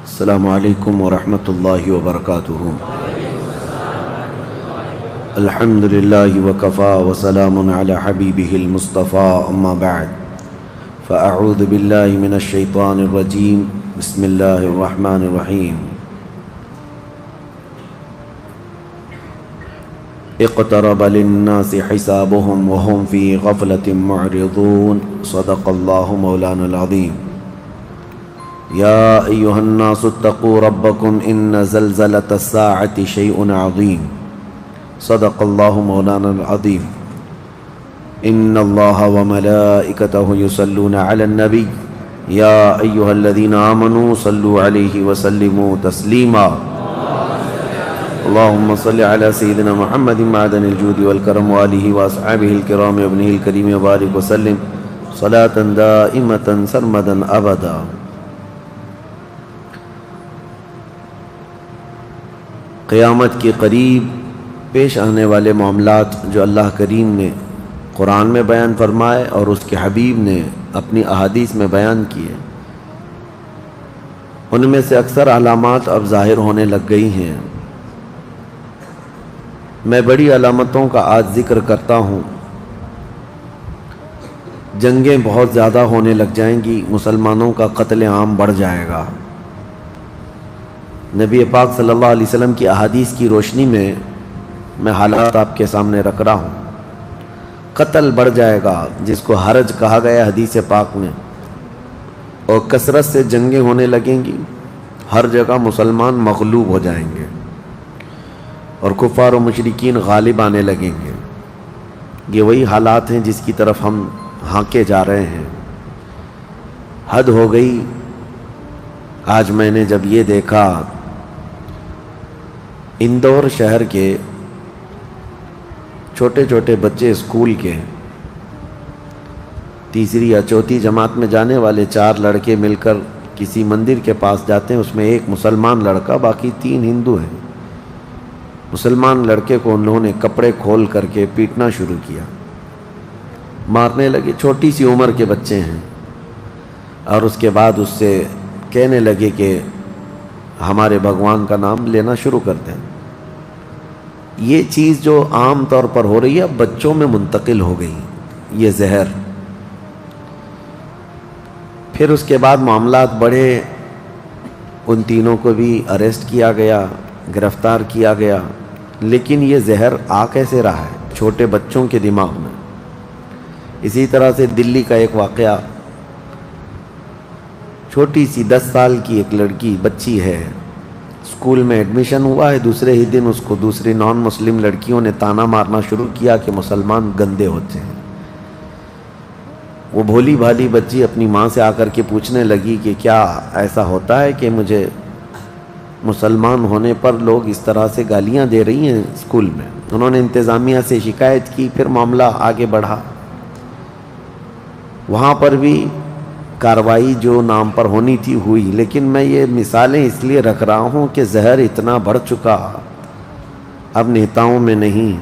السلام علیکم ورحمۃ اللہ وبرکاتہ۔ الحمد للہ وکفا وسلام علی حبیبہ المصطفیٰ، اما بعد فاعوذ باللہ من الشیطان الرجیم، بسم اللہ الرحمن الرحیم۔ اقترب للناس حسابهم وهم في غفلة معرضون، صدق اللہ مولانا العظیم۔ يا أيها الناس اتقوا ربكم إن زلزلة الساعة شيء عظيم، صدق الله مولانا العظيم۔ إن الله وملائكته يصلون على النبي يا أيها الذين آمنوا صلوا عليه وسلموا تسليما، اللهم صل على سيدنا محمد معدن الجود والكرم وآله وأصحابه الكرام وابنه الكريم وبارك وسلم صلاة دائمة سرمدا أبدا۔ قیامت کے قریب پیش آنے والے معاملات جو اللہ کریم نے قرآن میں بیان فرمائے اور اس کے حبیب نے اپنی احادیث میں بیان کیے، ان میں سے اکثر علامات اب ظاہر ہونے لگ گئی ہیں۔ میں بڑی علامتوں کا آج ذکر کرتا ہوں۔ جنگیں بہت زیادہ ہونے لگ جائیں گی، مسلمانوں کا قتل عام بڑھ جائے گا۔ نبی پاک صلی اللہ علیہ وسلم کی احادیث کی روشنی میں حالات آپ کے سامنے رکھ رہا ہوں۔ قتل بڑھ جائے گا، جس کو حرج کہا گیا حدیث پاک میں، اور کثرت سے جنگیں ہونے لگیں گی۔ ہر جگہ مسلمان مغلوب ہو جائیں گے اور کفار و مشرکین غالب آنے لگیں گے۔ یہ وہی حالات ہیں جس کی طرف ہم ہانکے جا رہے ہیں۔ حد ہو گئی۔ آج میں نے جب یہ دیکھا، اندور شہر کے چھوٹے چھوٹے بچے اسکول کے تیسری یا چوتھی جماعت میں جانے والے 4 لڑکے مل کر کسی مندر کے پاس جاتے ہیں، اس میں ایک مسلمان لڑکا، باقی 3 ہندو ہیں۔ مسلمان لڑکے کو انہوں نے کپڑے کھول کر کے پیٹنا شروع کیا، مارنے لگے۔ چھوٹی سی عمر کے بچے ہیں، اور اس کے بعد اس سے کہنے لگے کہ ہمارے بھگوان کا نام لینا شروع کر دیں۔ یہ چیز جو عام طور پر ہو رہی ہے اب بچوں میں منتقل ہو گئی، یہ زہر۔ پھر اس کے بعد معاملات بڑھے، ان تینوں کو بھی اریسٹ کیا گیا، گرفتار کیا گیا۔ لیکن یہ زہر آ کیسے رہا ہے؟ چھوٹے بچوں کے دماغ میں۔ اسی طرح سے دلی کا ایک واقعہ، چھوٹی سی 10 سال کی ایک لڑکی بچی ہے، اسکول میں ایڈمیشن ہوا ہے، دوسرے ہی دن اس کو دوسری نان مسلم لڑکیوں نے تانا مارنا شروع کیا کہ مسلمان گندے ہوتے ہیں۔ وہ بھولی بھالی بچی اپنی ماں سے آ کر کے پوچھنے لگی کہ کیا ایسا ہوتا ہے کہ مجھے مسلمان ہونے پر لوگ اس طرح سے گالیاں دے رہی ہیں اسکول میں۔ انہوں نے انتظامیہ سے شکایت کی، پھر معاملہ آگے بڑھا۔ وہاں پر بھی کارروائی جو نام پر ہونی تھی ہوئی، لیکن میں یہ مثالیں اس لیے رکھ رہا ہوں کہ زہر اتنا بڑھ چکا، اب نیتاؤں میں نہیں،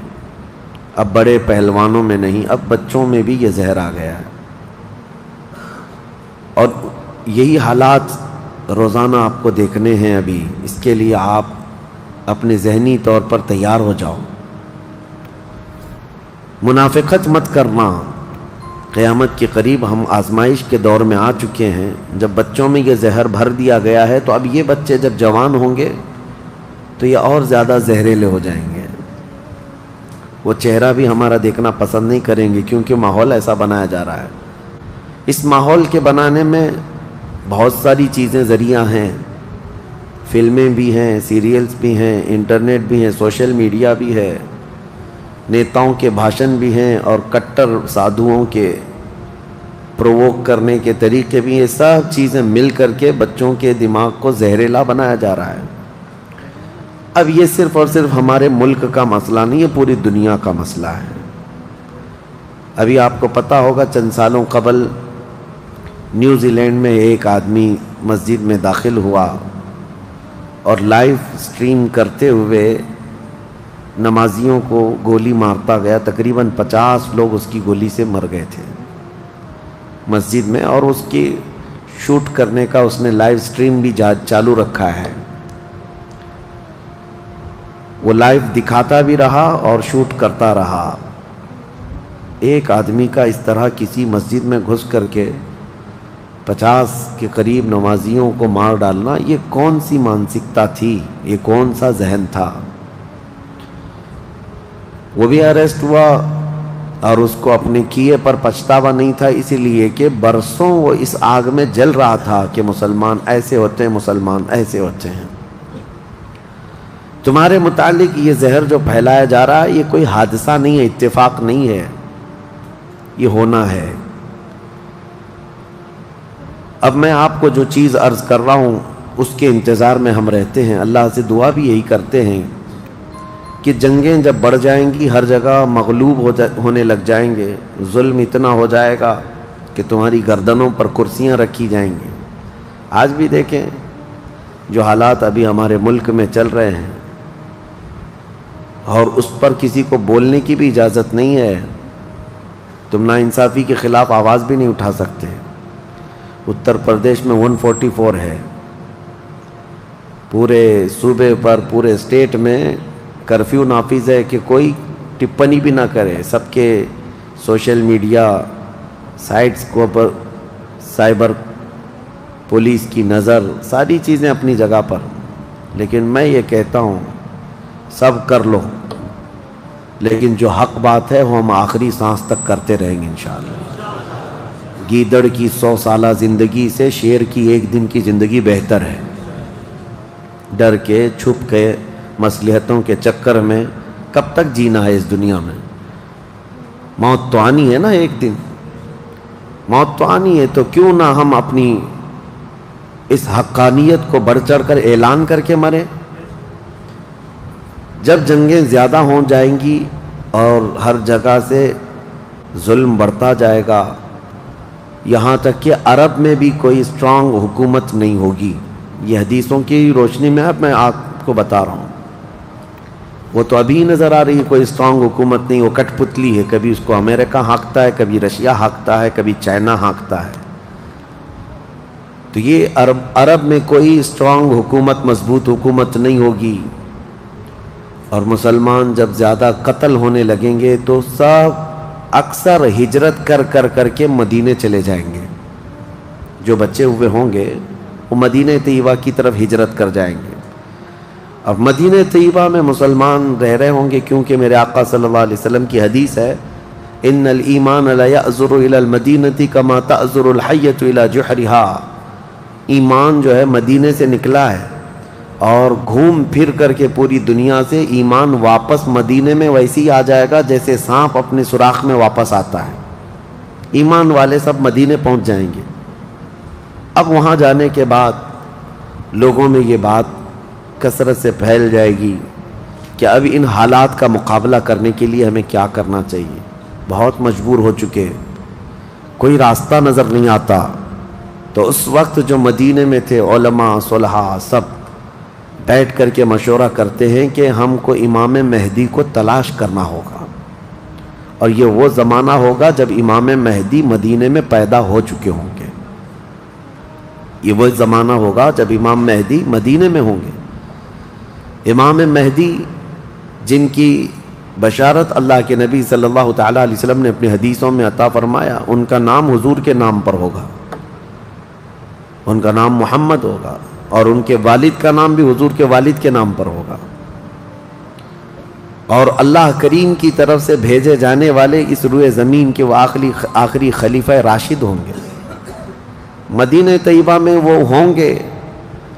اب بڑے پہلوانوں میں نہیں، اب بچوں میں بھی یہ زہر آ گیا ہے۔ اور یہی حالات روزانہ آپ کو دیکھنے ہیں ابھی۔ اس کے لیے آپ اپنے ذہنی طور پر تیار ہو جاؤ۔ منافقت مت کرنا۔ قیامت کے قریب ہم آزمائش کے دور میں آ چکے ہیں۔ جب بچوں میں یہ زہر بھر دیا گیا ہے تو اب یہ بچے جب جوان ہوں گے تو یہ اور زیادہ زہریلے ہو جائیں گے۔ وہ چہرہ بھی ہمارا دیکھنا پسند نہیں کریں گے، کیونکہ ماحول ایسا بنایا جا رہا ہے۔ اس ماحول کے بنانے میں بہت ساری چیزیں ذریعہ ہیں، فلمیں بھی ہیں، سیریلز بھی ہیں، انٹرنیٹ بھی ہیں، سوشل میڈیا بھی ہے، نیتاؤں کے بھاشن بھی ہیں، اور کٹر سادھوؤں کے پرووک کرنے کے طریقے بھی۔ یہ سب چیزیں مل کر کے بچوں کے دماغ کو زہریلا بنایا جا رہا ہے۔ اب یہ صرف اور صرف ہمارے ملک کا مسئلہ نہیں، یہ پوری دنیا کا مسئلہ ہے۔ ابھی آپ کو پتہ ہوگا چند سالوں قبل نیوزی لینڈ میں ایک آدمی مسجد میں داخل ہوا اور لائیو سٹریم کرتے ہوئے نمازیوں کو گولی مارتا گیا۔ تقریباً 50 لوگ اس کی گولی سے مر گئے تھے مسجد میں، اور اس کی شوٹ کرنے کا اس نے لائیو سٹریم بھی چالو رکھا ہے. وہ لائیو دکھاتا بھی رہا اور شوٹ کرتا رہا. ایک آدمی کا اس طرح کسی مسجد میں گھس کر کے 50 کے قریب نمازیوں کو مار ڈالنا، یہ کون سی مانسکتا تھی؟ یہ کون سا ذہن تھا؟ وہ بھی اریسٹ ہوا اور اس کو اپنے کیے پر پچھتاوا نہیں تھا، اسی لیے کہ برسوں وہ اس آگ میں جل رہا تھا کہ مسلمان ایسے ہوتے ہیں، مسلمان ایسے ہوتے ہیں. تمہارے متعلق یہ زہر جو پھیلایا جا رہا ہے یہ کوئی حادثہ نہیں ہے، اتفاق نہیں ہے، یہ ہونا ہے. اب میں آپ کو جو چیز عرض کر رہا ہوں اس کے انتظار میں ہم رہتے ہیں. اللہ سے دعا بھی یہی کرتے ہیں کہ جنگیں جب بڑھ جائیں گی، ہر جگہ مغلوب ہونے لگ جائیں گے، ظلم اتنا ہو جائے گا کہ تمہاری گردنوں پر کرسیاں رکھی جائیں گی. آج بھی دیکھیں جو حالات ابھی ہمارے ملک میں چل رہے ہیں، اور اس پر کسی کو بولنے کی بھی اجازت نہیں ہے. تم ناانصافی کے خلاف آواز بھی نہیں اٹھا سکتے. اتر پردیش میں 144 ہے، پورے صوبے پر، پورے اسٹیٹ میں کرفیو نافذ ہے کہ کوئی ٹپنی بھی نہ کرے. سب کے سوشل میڈیا سائٹس کو پر سائبر پولیس کی نظر، ساری چیزیں اپنی جگہ پر. لیکن میں یہ کہتا ہوں سب کر لو، لیکن جو حق بات ہے وہ ہم آخری سانس تک کرتے رہیں گے انشاءاللہ. گیدڑ کی 100 سالہ زندگی سے شیر کی ایک دن کی زندگی بہتر ہے. ڈر کے، چھپ کے، مصلحتوں کے چکر میں کب تک جینا ہے اس دنیا میں؟ موت تو آنی ہے نا ایک دن، موت تو آنی ہے. تو کیوں نہ ہم اپنی اس حقانیت کو بڑھ چڑھ کر اعلان کر کے مریں؟ جب جنگیں زیادہ ہو جائیں گی اور ہر جگہ سے ظلم بڑھتا جائے گا، یہاں تک کہ عرب میں بھی کوئی اسٹرانگ حکومت نہیں ہوگی. یہ حدیثوں کی روشنی میں اب میں آپ کو بتا رہا ہوں. وہ تو ابھی نظر آ رہی ہے کوئی اسٹرانگ حکومت نہیں، وہ کٹ پتلی ہے. کبھی اس کو امریکہ ہانکتا ہے، کبھی رشیا ہانکتا ہے، کبھی چائنا ہانکتا ہے. تو یہ عرب میں کوئی اسٹرانگ حکومت، مضبوط حکومت نہیں ہوگی. اور مسلمان جب زیادہ قتل ہونے لگیں گے تو سب اکثر ہجرت کر کے مدینے چلے جائیں گے. جو بچے ہوئے ہوں گے وہ مدینہ طیبہ کی طرف ہجرت کر جائیں گے. اب مدینہ طیبہ میں مسلمان رہ رہے ہوں گے، کیونکہ میرے آقا صلی اللہ علیہ وسلم کی حدیث ہے، ان الایمان لا یأزر الی المدینہ کما تأزر الحیۃ الی جحرہا. ایمان جو ہے مدینے سے نکلا ہے اور گھوم پھر کر کے پوری دنیا سے ایمان واپس مدینے میں ویسے ہی آ جائے گا جیسے سانپ اپنے سوراخ میں واپس آتا ہے. ایمان والے سب مدینے پہنچ جائیں گے. اب وہاں جانے کے بعد لوگوں میں یہ بات کثرت سے پھیل جائے گی کہ اب ان حالات کا مقابلہ کرنے کے لیے ہمیں کیا کرنا چاہیے. بہت مجبور ہو چکے، کوئی راستہ نظر نہیں آتا. تو اس وقت جو مدینے میں تھے علماء، صلحاء، سب بیٹھ کر کے مشورہ کرتے ہیں کہ ہم کو امام مہدی کو تلاش کرنا ہوگا. اور یہ وہ زمانہ ہوگا جب امام مہدی مدینے میں پیدا ہو چکے ہوں گے. یہ وہ زمانہ ہوگا جب امام مہدی مدینے میں ہوں گے. امام مہدی جن کی بشارت اللہ کے نبی صلی اللہ تعالیٰ علیہ وسلم نے اپنی حدیثوں میں عطا فرمایا، ان کا نام حضور کے نام پر ہوگا. ان کا نام محمد ہوگا اور ان کے والد کا نام بھی حضور کے والد کے نام پر ہوگا. اور اللہ کریم کی طرف سے بھیجے جانے والے اس روئے زمین کے وہ آخری خلیفہ راشد ہوں گے. مدینہ طیبہ میں وہ ہوں گے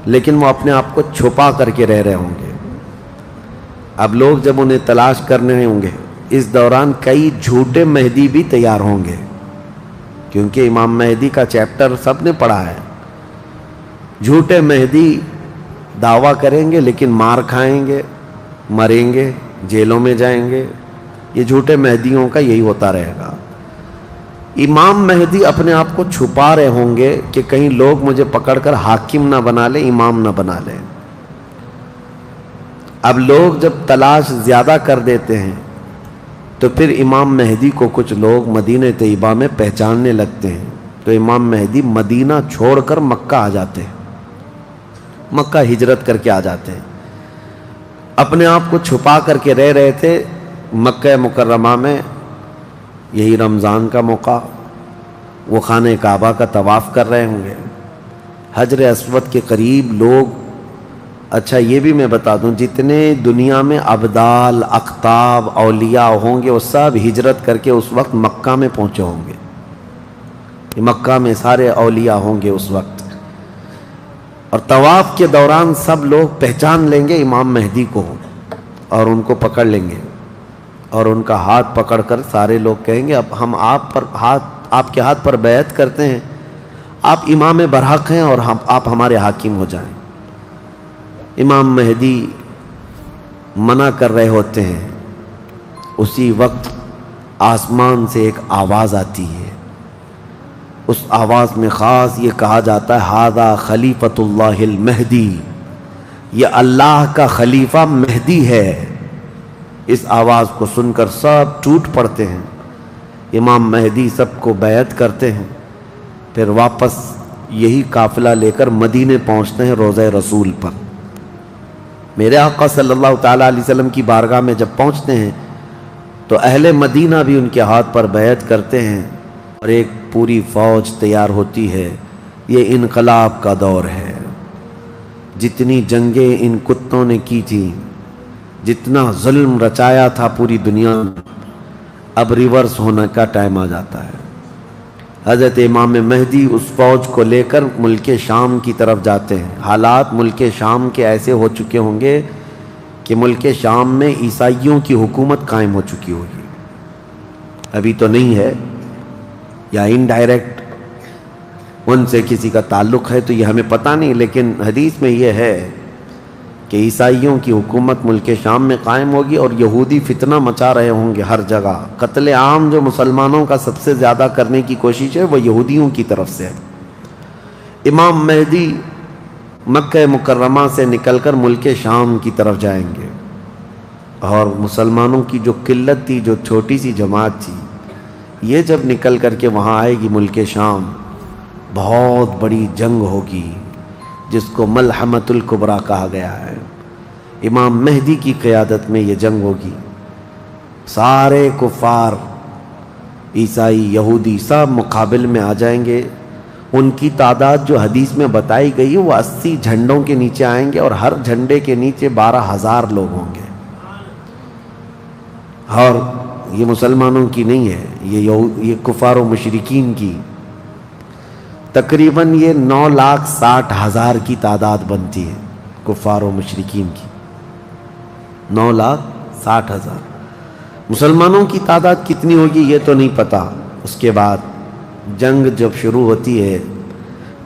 لیکن وہ اپنے آپ کو چھپا کر کے رہ رہے ہوں گے. اب لوگ جب انہیں تلاش کرنے ہوں گے، اس دوران کئی جھوٹے مہدی بھی تیار ہوں گے، کیونکہ امام مہدی کا چیپٹر سب نے پڑھا ہے. جھوٹے مہدی دعویٰ کریں گے لیکن مار کھائیں گے، مریں گے، جیلوں میں جائیں گے. یہ جھوٹے مہدیوں کا یہی ہوتا رہے گا. امام مہدی اپنے آپ کو چھپا رہے ہوں گے کہ کہیں لوگ مجھے پکڑ کر حاکم نہ بنا لیں، امام نہ بنا لیں. اب لوگ جب تلاش زیادہ کر دیتے ہیں تو پھر امام مہدی کو کچھ لوگ مدینہ طیبہ میں پہچاننے لگتے ہیں. تو امام مہدی مدینہ چھوڑ کر مکہ آ جاتے ہیں، مکہ ہجرت کر کے آ جاتے ہیں۔ اپنے آپ کو چھپا کر کے رہ رہے تھے مکہ مکرمہ میں، یہی رمضان کا موقع، وہ خانہ کعبہ کا طواف کر رہے ہوں گے، حجر اسود کے قریب لوگ۔ اچھا یہ بھی میں بتا دوں، جتنے دنیا میں ابدال، اقطاب، اولیاء ہوں گے وہ سب ہجرت کر کے اس وقت مکہ میں پہنچے ہوں گے۔ مکہ میں سارے اولیاء ہوں گے اس وقت، اور طواف کے دوران سب لوگ پہچان لیں گے امام مہدی کو اور ان کو پکڑ لیں گے، اور ان کا ہاتھ پکڑ کر سارے لوگ کہیں گے اب ہم آپ کے ہاتھ پر بیعت کرتے ہیں، آپ امام برحق ہیں اور آپ ہمارے حاکم ہو جائیں۔ امام مہدی منع کر رہے ہوتے ہیں، اسی وقت آسمان سے ایک آواز آتی ہے، اس آواز میں خاص یہ کہا جاتا ہے ھذا خلیفۃ اللہ المہدی، یہ اللہ کا خلیفہ مہدی ہے۔ اس آواز کو سن کر سب ٹوٹ پڑتے ہیں، امام مہدی سب کو بیعت کرتے ہیں، پھر واپس یہی قافلہ لے کر مدینے پہنچتے ہیں روضہ رسول پر۔ میرے آقا صلی اللہ تعالیٰ علیہ وسلم کی بارگاہ میں جب پہنچتے ہیں تو اہل مدینہ بھی ان کے ہاتھ پر بیعت کرتے ہیں، اور ایک پوری فوج تیار ہوتی ہے۔ یہ انقلاب کا دور ہے، جتنی جنگیں ان کتوں نے کی تھی، جتنا ظلم رچایا تھا پوری دنیا میں، اب ریورس ہونے کا ٹائم آ جاتا ہے۔ حضرت امام مہدی اس فوج کو لے کر ملک شام کی طرف جاتے ہیں۔ حالات ملک شام کے ایسے ہو چکے ہوں گے کہ ملک شام میں عیسائیوں کی حکومت قائم ہو چکی ہوگی، ابھی تو نہیں ہے، یا انڈائریکٹ ان سے کسی کا تعلق ہے تو یہ ہمیں پتہ نہیں، لیکن حدیث میں یہ ہے کہ عیسائیوں کی حکومت ملک شام میں قائم ہوگی، اور یہودی فتنہ مچا رہے ہوں گے ہر جگہ۔ قتل عام جو مسلمانوں کا سب سے زیادہ کرنے کی کوشش ہے وہ یہودیوں کی طرف سے ہے۔ امام مہدی مکہ مکرمہ سے نکل کر ملک شام کی طرف جائیں گے، اور مسلمانوں کی جو قلت تھی، جو چھوٹی سی جماعت تھی، یہ جب نکل کر کے وہاں آئے گی ملک شام، بہت بڑی جنگ ہوگی جس کو ملحمۃ الکبریٰ کہا گیا ہے۔ امام مہدی کی قیادت میں یہ جنگ ہوگی، سارے کفار، عیسائی، یہودی سب مقابل میں آ جائیں گے۔ ان کی تعداد جو حدیث میں بتائی گئی ہے وہ 80 جھنڈوں کے نیچے آئیں گے، اور ہر جھنڈے کے نیچے 12,000 لوگ ہوں گے۔ اور یہ مسلمانوں کی نہیں ہے، یہ کفار و مشرکین کی، تقریباً یہ 9,60,000 کی تعداد بنتی ہے کفار و مشرکین کی، 9,60,000۔ مسلمانوں کی تعداد کتنی ہوگی یہ تو نہیں پتا۔ اس کے بعد جنگ جب شروع ہوتی ہے،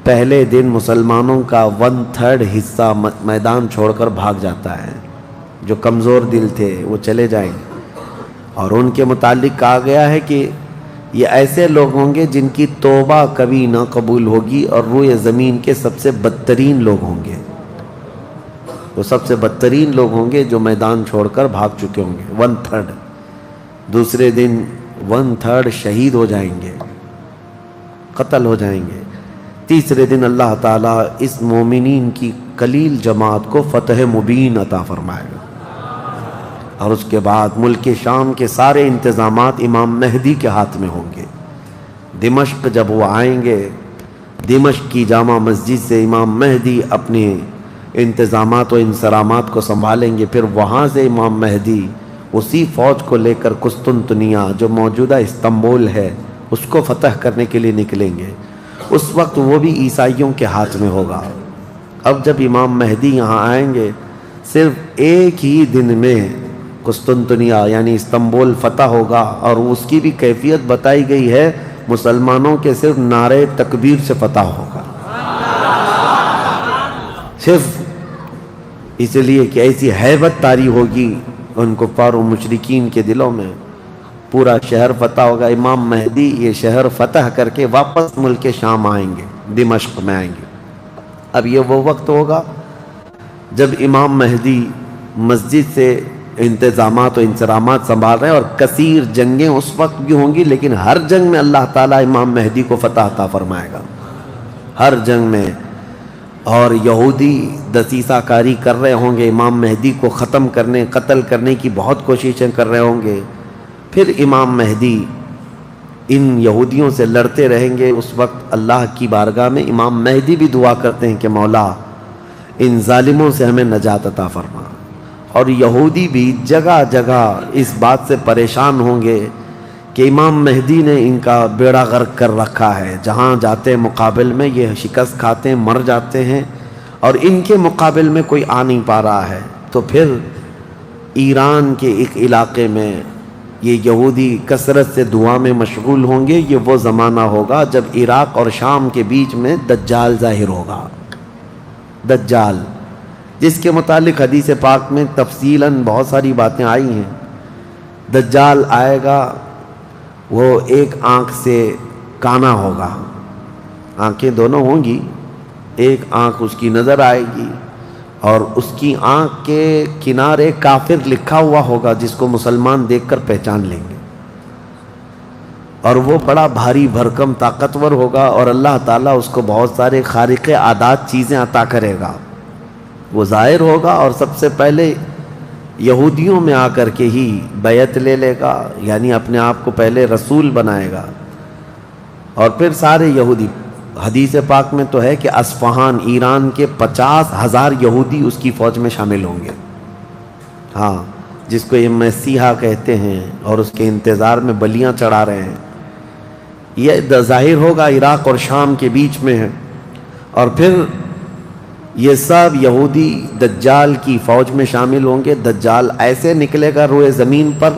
پہلے دن مسلمانوں کا 1/3 حصہ میدان چھوڑ کر بھاگ جاتا ہے، جو کمزور دل تھے وہ چلے جائیں گے، اور ان کے متعلق کہا گیا ہے کہ یہ ایسے لوگ ہوں گے جن کی توبہ کبھی نہ قبول ہوگی، اور روئے زمین کے سب سے بدترین لوگ ہوں گے، وہ سب سے بدترین لوگ ہوں گے جو میدان چھوڑ کر بھاگ چکے ہوں گے۔ 1/3 دوسرے دن 1/3 شہید ہو جائیں گے، قتل ہو جائیں گے۔ تیسرے دن اللہ تعالیٰ اس مومنین کی قلیل جماعت کو فتح مبین عطا فرمائے گا، اور اس کے بعد ملک شام کے سارے انتظامات امام مہدی کے ہاتھ میں ہوں گے۔ دمشق جب وہ آئیں گے، دمشق کی جامع مسجد سے امام مہدی اپنے انتظامات و انصرامات کو سنبھالیں گے، پھر وہاں سے امام مہدی اسی فوج کو لے کر قسطنطنیہ جو موجودہ استنبول ہے اس کو فتح کرنے کے لیے نکلیں گے۔ اس وقت وہ بھی عیسائیوں کے ہاتھ میں ہوگا۔ اب جب امام مہدی یہاں آئیں گے، صرف ایک ہی دن میں قسطنطنیہ یعنی استنبول فتح ہوگا، اور اس کی بھی کیفیت بتائی گئی ہے، مسلمانوں کے صرف نعرے تکبیر سے فتح ہوگا، صرف اس لیے کہ ایسی ہیبت طاری ہوگی ان کفار و مشرکین کے دلوں میں، پورا شہر فتح ہوگا۔ امام مہدی یہ شہر فتح کر کے واپس ملک شام آئیں گے، دمشق میں آئیں گے۔ اب یہ وہ وقت ہوگا جب امام مہدی مسجد سے انتظامات و انصرامات سنبھال رہے ہیں، اور کثیر جنگیں اس وقت بھی ہوں گی، لیکن ہر جنگ میں اللہ تعالیٰ امام مہدی کو فتح عطا فرمائے گا، ہر جنگ میں۔ اور یہودی دسیسہ کاری کر رہے ہوں گے، امام مہدی کو ختم کرنے، قتل کرنے کی بہت کوششیں کر رہے ہوں گے، پھر امام مہدی ان یہودیوں سے لڑتے رہیں گے۔ اس وقت اللہ کی بارگاہ میں امام مہدی بھی دعا کرتے ہیں کہ مولا ان ظالموں سے ہمیں نجات عطا فرما۔ اور یہودی بھی جگہ جگہ اس بات سے پریشان ہوں گے کہ امام مہدی نے ان کا بیڑا غرق کر رکھا ہے، جہاں جاتے مقابل میں یہ شکست کھاتے ہیں، مر جاتے ہیں، اور ان کے مقابل میں کوئی آ نہیں پا رہا ہے۔ تو پھر ایران کے ایک علاقے میں یہ یہودی کثرت سے دعا میں مشغول ہوں گے۔ یہ وہ زمانہ ہوگا جب عراق اور شام کے بیچ میں دجال ظاہر ہوگا، دجال، جس کے متعلق حدیث پاک میں تفصیلاً بہت ساری باتیں آئی ہیں۔ دجال آئے گا، وہ ایک آنکھ سے کانا ہوگا، آنکھیں دونوں ہوں گی، ایک آنکھ اس کی نظر آئے گی، اور اس کی آنکھ کے کنارے کافر لکھا ہوا ہوگا جس کو مسلمان دیکھ کر پہچان لیں گے، اور وہ بڑا بھاری بھرکم طاقتور ہوگا، اور اللہ تعالیٰ اس کو بہت سارے خارق عادات چیزیں عطا کرے گا۔ وہ ظاہر ہوگا اور سب سے پہلے یہودیوں میں آ کر کے ہی بیعت لے لے گا، یعنی اپنے آپ کو پہلے رسول بنائے گا، اور پھر سارے یہودی، حدیث پاک میں تو ہے کہ اصفہان ایران کے 50,000 یہودی اس کی فوج میں شامل ہوں گے، ہاں، جس کو یہ مسیحا کہتے ہیں، اور اس کے انتظار میں بلیاں چڑھا رہے ہیں۔ یہ ظاہر ہوگا عراق اور شام کے بیچ میں ہے، اور پھر یہ سب یہودی دجال کی فوج میں شامل ہوں گے۔ دجال ایسے نکلے گا روئے زمین پر،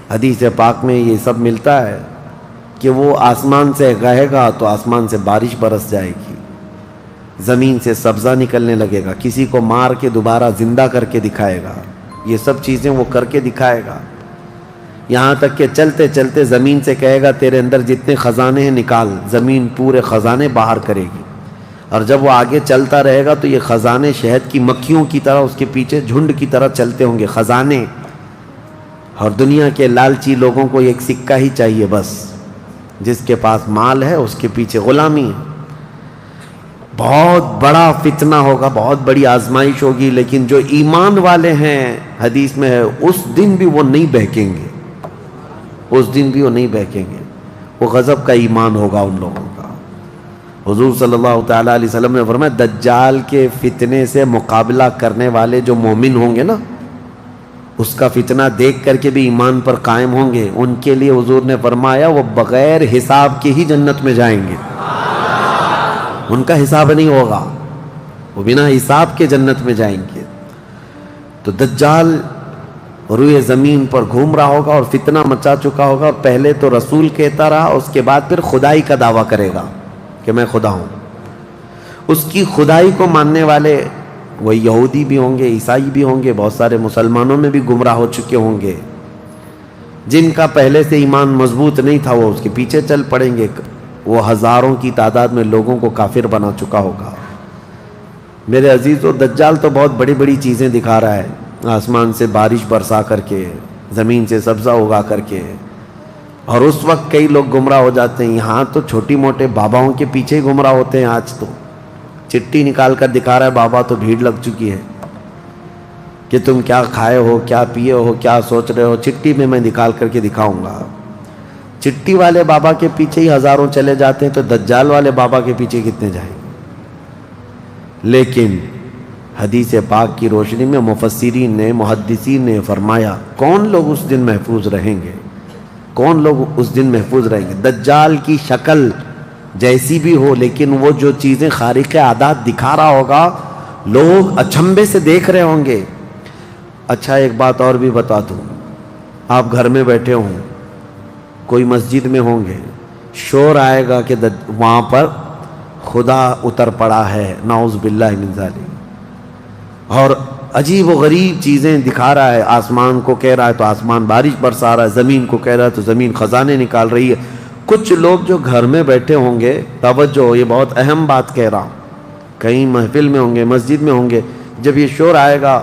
حدیث پاک میں یہ سب ملتا ہے کہ وہ آسمان سے گاہے گا تو آسمان سے بارش برس جائے گی، زمین سے سبزہ نکلنے لگے گا، کسی کو مار کے دوبارہ زندہ کر کے دکھائے گا، یہ سب چیزیں وہ کر کے دکھائے گا، یہاں تک کہ چلتے چلتے زمین سے کہے گا تیرے اندر جتنے خزانے ہیں نکال، زمین پورے خزانے باہر کرے گی، اور جب وہ آگے چلتا رہے گا تو یہ خزانے شہد کی مکھیوں کی طرح اس کے پیچھے جھنڈ کی طرح چلتے ہوں گے خزانے، اور دنیا کے لالچی لوگوں کو ایک سکہ ہی چاہیے بس، جس کے پاس مال ہے اس کے پیچھے غلامی ہے۔ بہت بڑا فتنہ ہوگا، بہت بڑی آزمائش ہوگی، لیکن جو ایمان والے ہیں حدیث میں ہے اس دن بھی وہ نہیں بہکیں گے، اس دن بھی وہ نہیں بہکیں گے، وہ غضب کا ایمان ہوگا ان لوگوں کا۔ حضور صلی اللہ تعالیٰ علیہ وسلم نے فرمایا دجال کے فتنے سے مقابلہ کرنے والے جو مومن ہوں گے نا، اس کا فتنہ دیکھ کر کے بھی ایمان پر قائم ہوں گے، ان کے لیے حضور نے فرمایا وہ بغیر حساب کے ہی جنت میں جائیں گے، ان کا حساب نہیں ہوگا، وہ بنا حساب کے جنت میں جائیں گے۔ تو دجال روئے زمین پر گھوم رہا ہوگا اور فتنہ مچا چکا ہوگا، اور پہلے تو رسول کہتا رہا، اس کے بعد پھر خدائی کا دعویٰ کرے گا کہ میں خدا ہوں۔ اس کی خدائی کو ماننے والے وہ یہودی بھی ہوں گے، عیسائی بھی ہوں گے، بہت سارے مسلمانوں میں بھی گمراہ ہو چکے ہوں گے، جن کا پہلے سے ایمان مضبوط نہیں تھا وہ اس کے پیچھے چل پڑیں گے، وہ ہزاروں کی تعداد میں لوگوں کو کافر بنا چکا ہوگا۔ میرے عزیزو، دجال تو بہت بڑی بڑی چیزیں دکھا رہا ہے، آسمان سے بارش برسا کر کے، زمین سے سبزہ اگا کر کے، اور اس وقت کئی لوگ گمراہ ہو جاتے ہیں۔ یہاں تو چھوٹی موٹے باباؤں کے پیچھے ہی گمراہ ہوتے ہیں، آج تو چٹھی نکال کر دکھا رہا ہے بابا، تو بھیڑ لگ چکی ہے کہ تم کیا کھائے ہو، کیا پیے ہو، کیا سوچ رہے ہو، چٹھی میں نکال کر کے دکھاؤں گا۔ چٹھی والے بابا کے پیچھے ہی ہزاروں چلے جاتے ہیں، تو دجال والے بابا کے پیچھے کتنے جائیں گے؟ لیکن حدیث پاک کی روشنی میں مفسرین نے، محدثین نے فرمایا کون لوگ اس دن محفوظ رہیں گے، کون لوگ اس دن محفوظ رہیں گے؟ دجال کی شکل جیسی بھی ہو، لیکن وہ جو چیزیں خارق عادات دکھا رہا ہوگا لوگ اچنبے سے دیکھ رہے ہوں گے۔ اچھا ایک بات اور بھی بتا دوں، آپ گھر میں بیٹھے ہوں، کوئی مسجد میں ہوں گے، شور آئے گا کہ وہاں پر خدا اتر پڑا ہے، نعوذ باللہ من ذالک، اور عجیب و غریب چیزیں دکھا رہا ہے، آسمان کو کہہ رہا ہے تو آسمان بارش برسا رہا ہے، زمین کو کہہ رہا ہے تو زمین خزانے نکال رہی ہے۔ کچھ لوگ جو گھر میں بیٹھے ہوں گے، توجہ، یہ بہت اہم بات کہہ رہا ہوں، کہیں محفل میں ہوں گے، مسجد میں ہوں گے، جب یہ شور آئے گا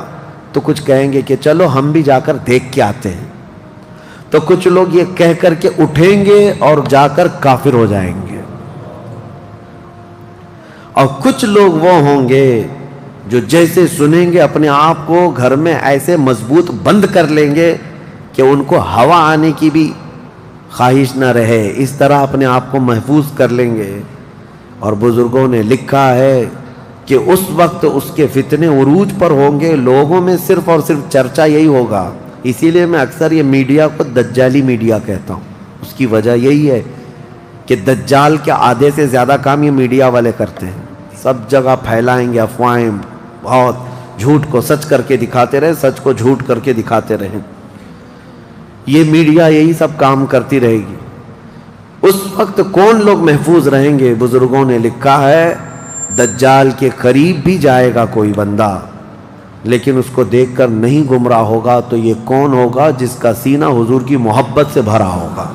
تو کچھ کہیں گے کہ چلو ہم بھی جا کر دیکھ کے آتے ہیں، تو کچھ لوگ یہ کہہ کر کے اٹھیں گے اور جا کر کافر ہو جائیں گے، اور کچھ لوگ وہ ہوں گے جو جیسے سنیں گے اپنے آپ کو گھر میں ایسے مضبوط بند کر لیں گے کہ ان کو ہوا آنے کی بھی خواہش نہ رہے، اس طرح اپنے آپ کو محفوظ کر لیں گے۔ اور بزرگوں نے لکھا ہے کہ اس وقت اس کے فتنے عروج پر ہوں گے، لوگوں میں صرف اور صرف چرچا یہی ہوگا۔ اسی لیے میں اکثر یہ میڈیا کو دجالی میڈیا کہتا ہوں، اس کی وجہ یہی ہے کہ دجال کے آدھے سے زیادہ کام یہ میڈیا والے کرتے ہیں، سب جگہ پھیلائیں گے افواہیں، بہت جھوٹ کو سچ کر کے دکھاتے رہے، سچ کو جھوٹ کر کے دکھاتے رہے، یہ میڈیا یہی سب کام کرتی رہے گی۔ اس وقت کون لوگ محفوظ رہیں گے؟ بزرگوں نے لکھا ہے دجال کے قریب بھی جائے گا کوئی بندہ لیکن اس کو دیکھ کر نہیں گمراہ ہوگا، تو یہ کون ہوگا؟ جس کا سینہ حضور کی محبت سے بھرا ہوگا،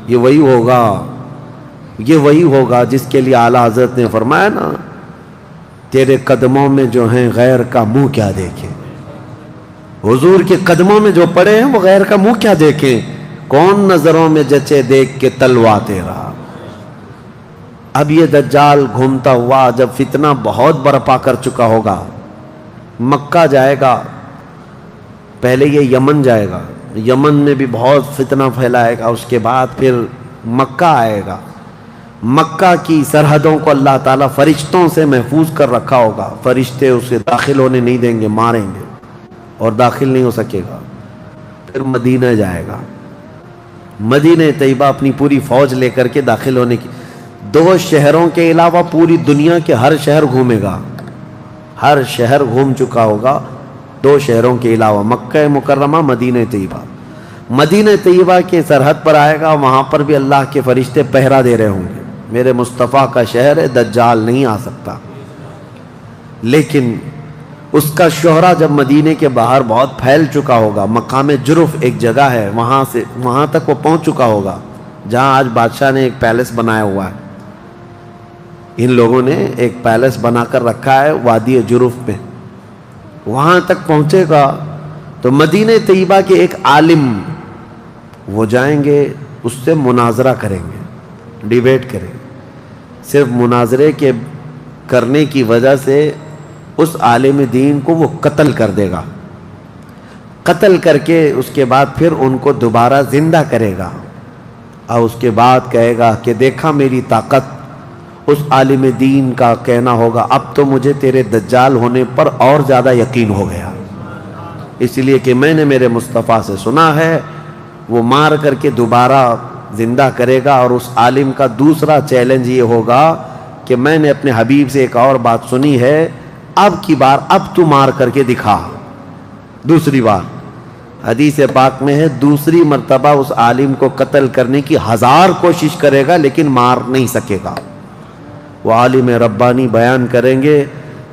یہ وہی ہوگا جس کے لیے اعلیٰ حضرت نے فرمایا نا، تیرے قدموں میں جو ہیں غیر کا منہ کیا دیکھیں، حضور کے قدموں میں جو پڑے ہیں وہ غیر کا منہ کیا دیکھیں، کون نظروں میں جچے دیکھ کے تلوا تیرا۔ اب یہ دجال گھومتا ہوا جب فتنہ بہت برپا کر چکا ہوگا، مکہ جائے گا، پہلے یہ یمن جائے گا، یمن میں بھی بہت فتنہ پھیلائے گا، اس کے بعد پھر مکہ آئے گا، مکہ کی سرحدوں کو اللہ تعالیٰ فرشتوں سے محفوظ کر رکھا ہوگا، فرشتے اسے داخل ہونے نہیں دیں گے، ماریں گے اور داخل نہیں ہو سکے گا۔ پھر مدینہ جائے گا، مدینہ طیبہ اپنی پوری فوج لے کر کے داخل ہونے کی، 2 شہروں کے علاوہ پوری دنیا کے ہر شہر گھومے گا، ہر شہر گھوم چکا ہوگا 2 شہروں کے علاوہ، مکہ مکرمہ، مدینہ طیبہ۔ مدینہ طیبہ کے سرحد پر آئے گا، وہاں پر بھی اللہ کے فرشتے پہرا دے رہے ہوں گے، میرے مصطفیٰ کا شہر ہے، دجال نہیں آ سکتا۔ لیکن اس کا شہرہ جب مدینے کے باہر بہت پھیل چکا ہوگا، مقام جرف ایک جگہ ہے، وہاں تک وہ پہنچ چکا ہوگا جہاں آج بادشاہ نے ایک پیلس بنایا ہوا ہے، ان لوگوں نے ایک پیلس بنا کر رکھا ہے وادی جرف میں، وہاں تک پہنچے گا تو مدینہ طیبہ کے ایک عالم وہ جائیں گے، اس سے مناظرہ کریں گے، ڈیبیٹ کریں گے، صرف مناظرے کے کرنے کی وجہ سے اس عالم دین کو وہ قتل کر دے گا، قتل کر کے اس کے بعد پھر ان کو دوبارہ زندہ کرے گا، اور اس کے بعد کہے گا کہ دیکھا میری طاقت۔ اس عالم دین کا کہنا ہوگا اب تو مجھے تیرے دجال ہونے پر اور زیادہ یقین ہو گیا، اس لیے کہ میں نے میرے مصطفیٰ سے سنا ہے، وہ مار کر کے دوبارہ زندہ کرے گا۔ اور اس عالم کا دوسرا چیلنج یہ ہوگا کہ میں نے اپنے حبیب سے ایک اور بات سنی ہے، اب کی بار اب تو مار کر کے دکھا۔ دوسری بار حدیث پاک میں ہے دوسری مرتبہ اس عالم کو قتل کرنے کی 1000 کوشش کرے گا لیکن مار نہیں سکے گا۔ وہ عالم ربانی بیان کریں گے،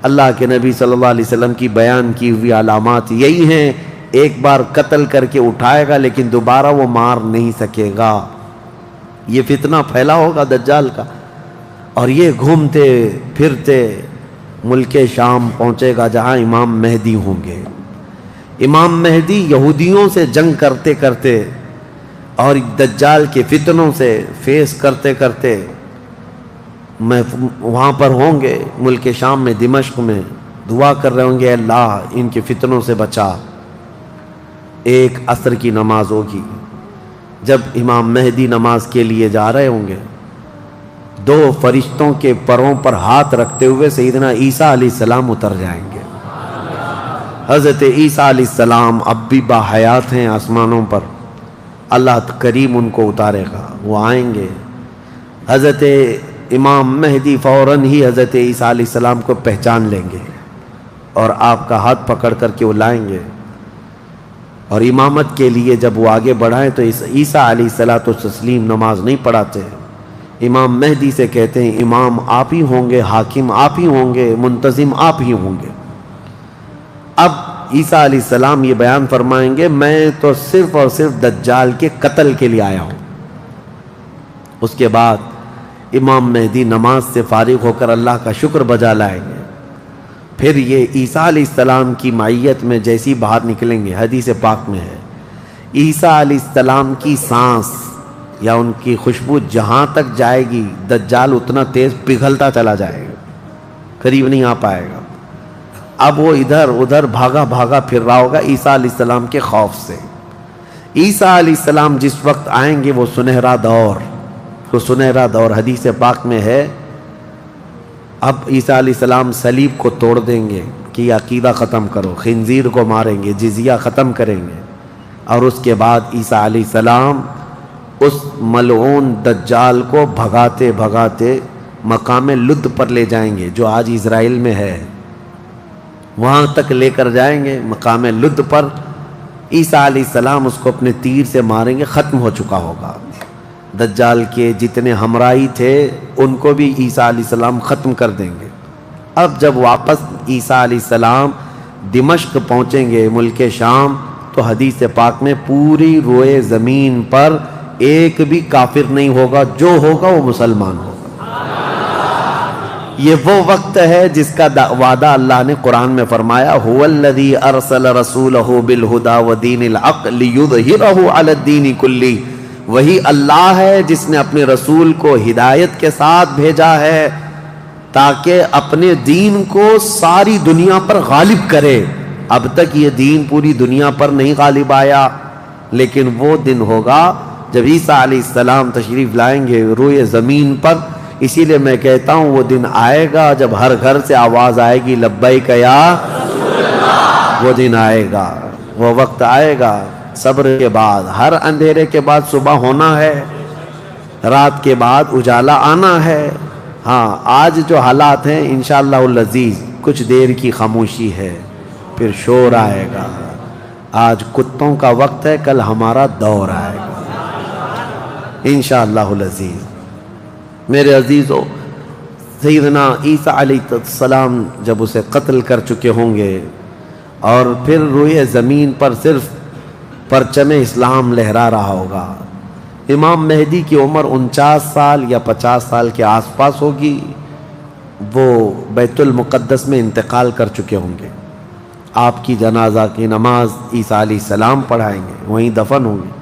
اللہ کے نبی صلی اللہ علیہ وسلم کی بیان کی ہوئی علامات یہی ہیں، ایک بار قتل کر کے اٹھائے گا لیکن دوبارہ وہ مار نہیں سکے گا۔ یہ فتنہ پھیلا ہوگا دجال کا، اور یہ گھومتے پھرتے ملک شام پہنچے گا جہاں امام مہدی ہوں گے۔ امام مہدی یہودیوں سے جنگ کرتے کرتے اور دجال کے فتنوں سے فیس کرتے کرتے وہاں پر ہوں گے، ملک شام میں، دمشق میں، دعا کر رہے ہوں گے اللہ ان کے فتنوں سے بچا۔ ایک عصر کی نماز ہوگی، جب امام مہدی نماز کے لیے جا رہے ہوں گے، 2 فرشتوں کے پروں پر ہاتھ رکھتے ہوئے سیدنا عیسیٰ علیہ السلام اتر جائیں گے۔ حضرت عیسیٰ علیہ السلام اب بھی باحیات ہیں آسمانوں پر، اللہ کریم ان کو اتارے گا، وہ آئیں گے۔ حضرت امام مہدی فوراً ہی حضرت عیسیٰ علیہ السلام کو پہچان لیں گے اور آپ کا ہاتھ پکڑ کر کے وہ لائیں گے، اور امامت کے لیے جب وہ آگے بڑھائیں تو عیسیٰ علیہ السلام نماز نہیں پڑھاتے، امام مہدی سے کہتے ہیں امام آپ ہی ہوں گے، حاکم آپ ہی ہوں گے، منتظم آپ ہی ہوں گے۔ اب عیسیٰ علیہ السلام یہ بیان فرمائیں گے میں تو صرف اور صرف دجال کے قتل کے لیے آیا ہوں۔ اس کے بعد امام مہدی نماز سے فارغ ہو کر اللہ کا شکر بجا لائیں گے، پھر یہ عیسیٰ علیہ السلام کی معیت میں جیسی باہر نکلیں گے، حدیث پاک میں ہے عیسیٰ علیہ السلام کی سانس یا ان کی خوشبو جہاں تک جائے گی دجال اتنا تیز پگھلتا چلا جائے گا، قریب نہیں آ پائے گا۔ اب وہ ادھر ادھر بھاگا بھاگا پھر رہا ہوگا عیسیٰ علیہ السلام کے خوف سے۔ عیسیٰ علیہ السلام جس وقت آئیں گے وہ سنہرا دور حدیث پاک میں ہے، اب عیسیٰ علیہ السلام صلیب کو توڑ دیں گے کہ یہ عقیدہ ختم کرو، خنزیر کو ماریں گے، جزیہ ختم کریں گے، اور اس کے بعد عیسیٰ علیہ السلام اس ملعون دجال کو بھگاتے بھگاتے مقام لد پر لے جائیں گے جو آج اسرائیل میں ہے، وہاں تک لے کر جائیں گے۔ مقام لد پر عیسیٰ علیہ السلام اس کو اپنے تیر سے ماریں گے، ختم ہو چکا ہوگا۔ دجال کے جتنے ہمراہی تھے ان کو بھی عیسیٰ علیہ السلام ختم کر دیں گے۔ اب جب واپس عیسیٰ علیہ السلام دمشق پہنچیں گے، ملک شام، تو حدیث پاک میں پوری روئے زمین پر ایک بھی کافر نہیں ہوگا، جو ہوگا وہ مسلمان ہوگا۔ یہ وہ وقت ہے جس کا وعدہ اللہ نے قرآن میں فرمایا، هو الذی ارسل رسولہ بالہدی ودین الحق لیظہرہ علی الدین کلہ، وہی اللہ ہے جس نے اپنے رسول کو ہدایت کے ساتھ بھیجا ہے تاکہ اپنے دین کو ساری دنیا پر غالب کرے۔ اب تک یہ دین پوری دنیا پر نہیں غالب آیا، لیکن وہ دن ہوگا جب عیسیٰ علیہ السلام تشریف لائیں گے روئے زمین پر۔ اسی لیے میں کہتا ہوں وہ دن آئے گا جب ہر گھر سے آواز آئے گی لبیک یا رسول اللہ۔ وہ دن آئے گا، وہ وقت آئے گا۔ صبر کے بعد، ہر اندھیرے کے بعد صبح ہونا ہے، رات کے بعد اجالا آنا ہے۔ ہاں آج جو حالات ہیں انشاءاللہ العزیز کچھ دیر کی خاموشی ہے، پھر شور آئے گا۔ آج کتوں کا وقت ہے، کل ہمارا دور آئے گا انشاءاللہ العزیز۔ میرے عزیزو، سیدنا عیسیٰ علیہ السلام جب اسے قتل کر چکے ہوں گے اور پھر روئے زمین پر صرف پرچم اسلام لہرا رہا ہوگا، امام مہدی کی عمر 49 سال یا 50 سال کے آس پاس ہوگی، وہ بیت المقدس میں انتقال کر چکے ہوں گے۔ آپ کی جنازہ کی نماز عیسیٰ علیہ السلام پڑھائیں گے، وہیں دفن ہوں گے۔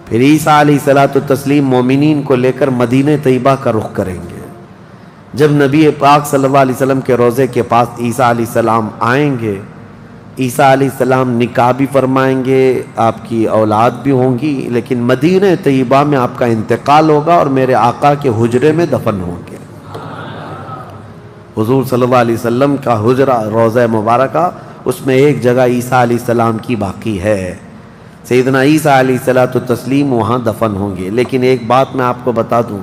پھر عیسیٰ علیہ السلام مومنین کو لے کر مدینہ طیبہ کا رخ کریں گے۔ جب نبی پاک صلی اللہ علیہ وسلم کے روضے کے پاس عیسیٰ علیہ السلام آئیں گے، عیسیٰ علیہ السلام نکاح بھی فرمائیں گے، آپ کی اولاد بھی ہوں گی، لیکن مدینہ طیبہ میں آپ کا انتقال ہوگا اور میرے آقا کے حجرے میں دفن ہوں گے۔ حضور صلی اللہ علیہ وسلم کا حجرہ روضہ مبارکہ، اس میں ایک جگہ عیسیٰ علیہ السلام کی باقی ہے، سیدنا عیسیٰ علیہ السلام وہاں دفن ہوں گے۔ لیکن ایک بات میں آپ کو بتا دوں،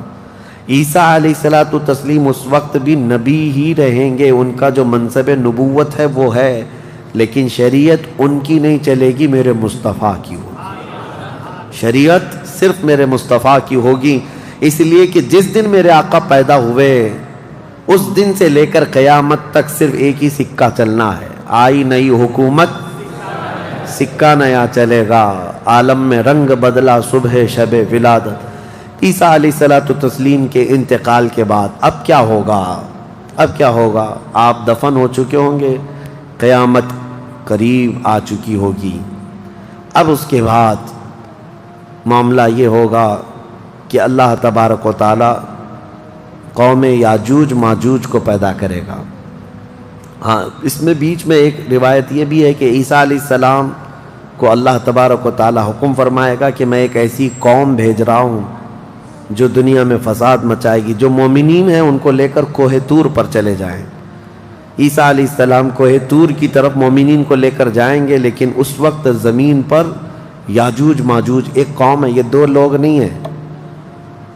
عیسیٰ علیہ السلام اس وقت بھی نبی ہی رہیں گے، ان کا جو منصب نبوت ہے وہ ہے، لیکن شریعت ان کی نہیں چلے گی، میرے مصطفیٰ کی ہوگی۔ شریعت صرف میرے مصطفیٰ کی ہوگی، اس لیے کہ جس دن میرے آقا پیدا ہوئے اس دن سے لے کر قیامت تک صرف ایک ہی سکہ چلنا ہے، آئی نئی حکومت سکہ نیا چلے گا، عالم میں رنگ بدلا صبح شب ولادت۔ عیسیٰ علیہ السلام کے انتقال کے بعد اب کیا ہوگا؟ اب کیا ہوگا؟ آپ دفن ہو چکے ہوں گے، قیامت قریب آ چکی ہوگی۔ اب اس کے بعد معاملہ یہ ہوگا کہ اللہ تبارک و تعالی قوم یاجوج ماجوج کو پیدا کرے گا۔ ہاں اس میں بیچ میں ایک روایت یہ بھی ہے کہ عیسیٰ علیہ السلام کو اللہ تبارک و تعالی حکم فرمائے گا کہ میں ایک ایسی قوم بھیج رہا ہوں جو دنیا میں فساد مچائے گی، جو مومنین ہیں ان کو لے کر کوہ طور پر چلے جائیں۔ عیسیٰ علیہ السلام کوہ طور کی طرف مومنین کو لے کر جائیں گے، لیکن اس وقت زمین پر یاجوج ماجوج ایک قوم ہے، یہ دو لوگ نہیں ہیں۔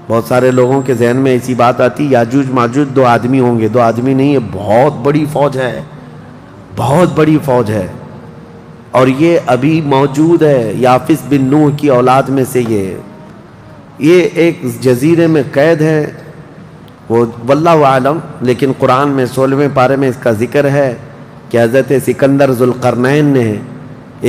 بہت سارے لوگوں کے ذہن میں ایسی بات آتی یاجوج ماجوج دو آدمی ہوں گے، دو آدمی نہیں، یہ بہت بڑی فوج ہے، بہت بڑی فوج ہے، اور یہ ابھی موجود ہے۔ یافس بن نوح کی اولاد میں سے یہ ایک جزیرے میں قید ہے، وہ واللہ عالم، لیکن قرآن میں 16ویں پارے میں اس کا ذکر ہے کہ حضرت سکندر ذوالقرنین نے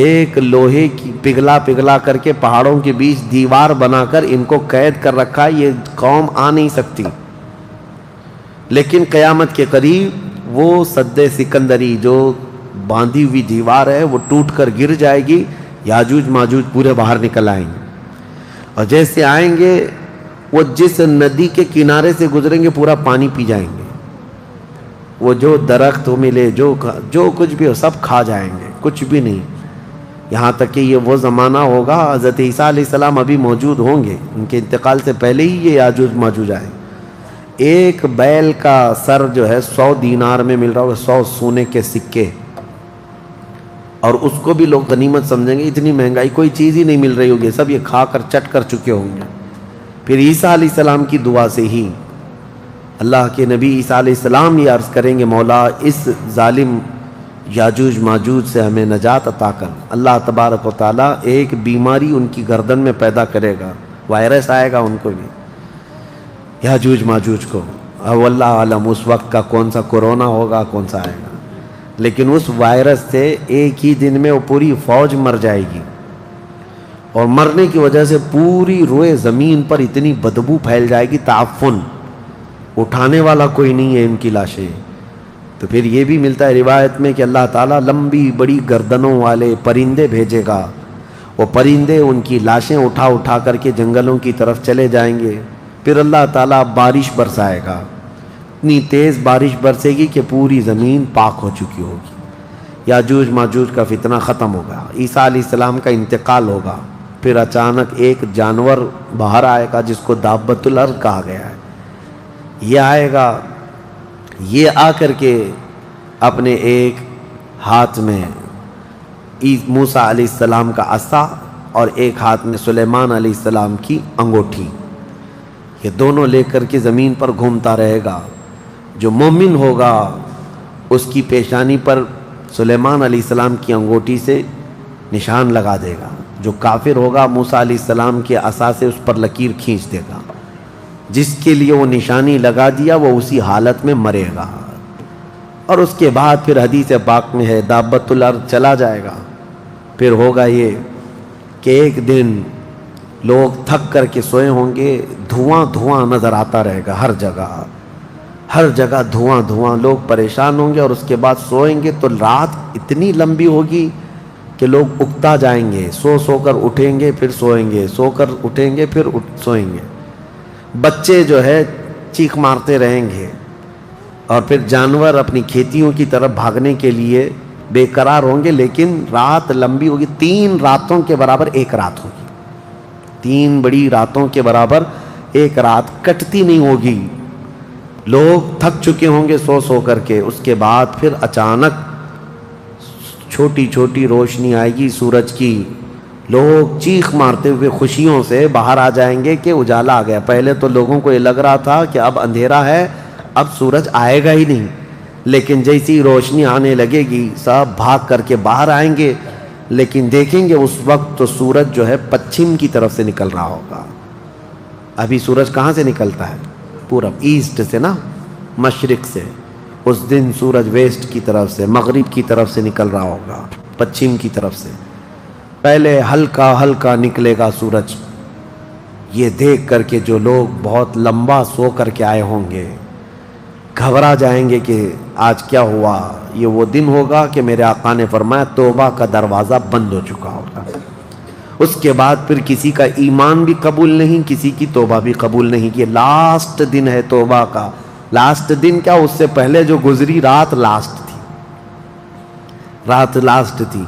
ایک لوہے کی پگھلا کر کے پہاڑوں کے بیچ دیوار بنا کر ان کو قید کر رکھا، یہ قوم آ نہیں سکتی۔ لیکن قیامت کے قریب وہ سد سکندری جو باندھی ہوئی دیوار ہے وہ ٹوٹ کر گر جائے گی، یاجوج ماجوج پورے باہر نکل آئیں گے، اور جیسے آئیں گے وہ جس ندی کے کنارے سے گزریں گے پورا پانی پی جائیں گے، وہ جو درخت ملے جو کچھ بھی ہو سب کھا جائیں گے، کچھ بھی نہیں، یہاں تک کہ یہ وہ زمانہ ہوگا حضرت عیسیٰ علیہ السلام ابھی موجود ہوں گے، ان کے انتقال سے پہلے ہی یہ یاجوج ماجوج آئیں۔ ایک بیل کا سر جو ہے 100 دینار میں مل رہا ہوگا، 100 سونے کے سکے، اور اس کو بھی لوگ غنیمت سمجھیں گے، اتنی مہنگائی کوئی چیز ہی نہیں مل رہی ہوگی، سب یہ کھا کر چٹ کر چکے ہوں گے۔ پھر عیسیٰ علیہ السلام کی دعا سے ہی اللہ کے نبی عیسیٰ علیہ السلام یہ عرض کریں گے، مولا اس ظالم یاجوج ماجوج سے ہمیں نجات عطا کر۔ اللہ تبارک و تعالیٰ ایک بیماری ان کی گردن میں پیدا کرے گا، وائرس آئے گا ان کو بھی، یاجوج ماجوج کو، اور اللہ عالم اس وقت کا کون سا کورونا ہوگا، کون سا آئے گا، لیکن اس وائرس سے ایک ہی دن میں وہ پوری فوج مر جائے گی، اور مرنے کی وجہ سے پوری روئے زمین پر اتنی بدبو پھیل جائے گی، تعفن، اٹھانے والا کوئی نہیں ہے ان کی لاشیں۔ تو پھر یہ بھی ملتا ہے روایت میں کہ اللہ تعالیٰ لمبی بڑی گردنوں والے پرندے بھیجے گا، وہ پرندے ان کی لاشیں اٹھا اٹھا کر کے جنگلوں کی طرف چلے جائیں گے، پھر اللہ تعالیٰ بارش برسائے گا، اتنی تیز بارش برسے گی کہ پوری زمین پاک ہو چکی ہوگی، یاجوج ماجوج کا فتنہ ختم ہوگا، عیسیٰ علیہ السلام کا انتقال ہوگا، پھر اچانک ایک جانور باہر آئے گا جس کو دابۃ الارض کہا گیا ہے، یہ آئے گا، یہ آ کر کے اپنے ایک ہاتھ میں موسیٰ علیہ السلام کا عصا اور ایک ہاتھ میں سلیمان علیہ السلام کی انگوٹھی، یہ دونوں لے کر کے زمین پر گھومتا رہے گا۔ جو مومن ہوگا اس کی پیشانی پر سلیمان علیہ السلام کی انگوٹھی سے نشان لگا دے گا، جو کافر ہوگا موسیٰ علیہ السلام کے عصا سے اس پر لکیر کھینچ دے گا، جس کے لیے وہ نشانی لگا دیا وہ اسی حالت میں مرے گا۔ اور اس کے بعد پھر حدیث پاک میں ہے دابۃ الارض چلا جائے گا، پھر ہوگا یہ کہ ایک دن لوگ تھک کر کے سوئے ہوں گے، دھواں دھواں نظر آتا رہے گا، ہر جگہ دھواں دھواں، لوگ پریشان ہوں گے، اور اس کے بعد سوئیں گے تو رات اتنی لمبی ہوگی کہ لوگ اکتا جائیں گے، سو کر اٹھیں گے پھر سوئیں گے، سو کر اٹھیں گے پھر سوئیں گے، بچے جو ہے چیخ مارتے رہیں گے، اور پھر جانور اپنی کھیتیوں کی طرف بھاگنے کے لیے بے قرار ہوں گے، لیکن رات لمبی ہوگی، 3 راتوں کے برابر ایک رات ہوگی، 3 بڑی راتوں کے برابر ایک رات کٹتی نہیں ہوگی، لوگ تھک چکے ہوں گے سو کر کے، اس کے بعد پھر اچانک چھوٹی چھوٹی روشنی آئے گی سورج کی، لوگ چیخ مارتے ہوئے خوشیوں سے باہر آ جائیں گے کہ اجالا آ گیا۔ پہلے تو لوگوں کو یہ لگ رہا تھا کہ اب اندھیرا ہے، اب سورج آئے گا ہی نہیں، لیکن جیسی روشنی آنے لگے گی سب بھاگ کر کے باہر آئیں گے، لیکن دیکھیں گے اس وقت تو سورج جو ہے پچھم کی طرف سے نکل رہا ہوگا۔ ابھی سورج کہاں سے نکلتا ہے؟ پورب، ایسٹ سے نا، مشرق سے، اس دن سورج ویسٹ کی طرف سے، مغرب کی طرف سے نکل رہا ہوگا، پچھم کی طرف سے، پہلے ہلکا ہلکا نکلے گا سورج۔ یہ دیکھ کر کے جو لوگ بہت لمبا سو کر کے آئے ہوں گے گھبرا جائیں گے کہ آج کیا ہوا، یہ وہ دن ہوگا کہ میرے آقا نے فرمایا توبہ کا دروازہ بند ہو چکا ہوگا، اس کے بعد پھر کسی کا ایمان بھی قبول نہیں، کسی کی توبہ بھی قبول نہیں، یہ لاسٹ دن ہے توبہ کا۔ لاسٹ دن کیا، اس سے پہلے جو گزری رات لاسٹ تھی، رات لاسٹ تھی۔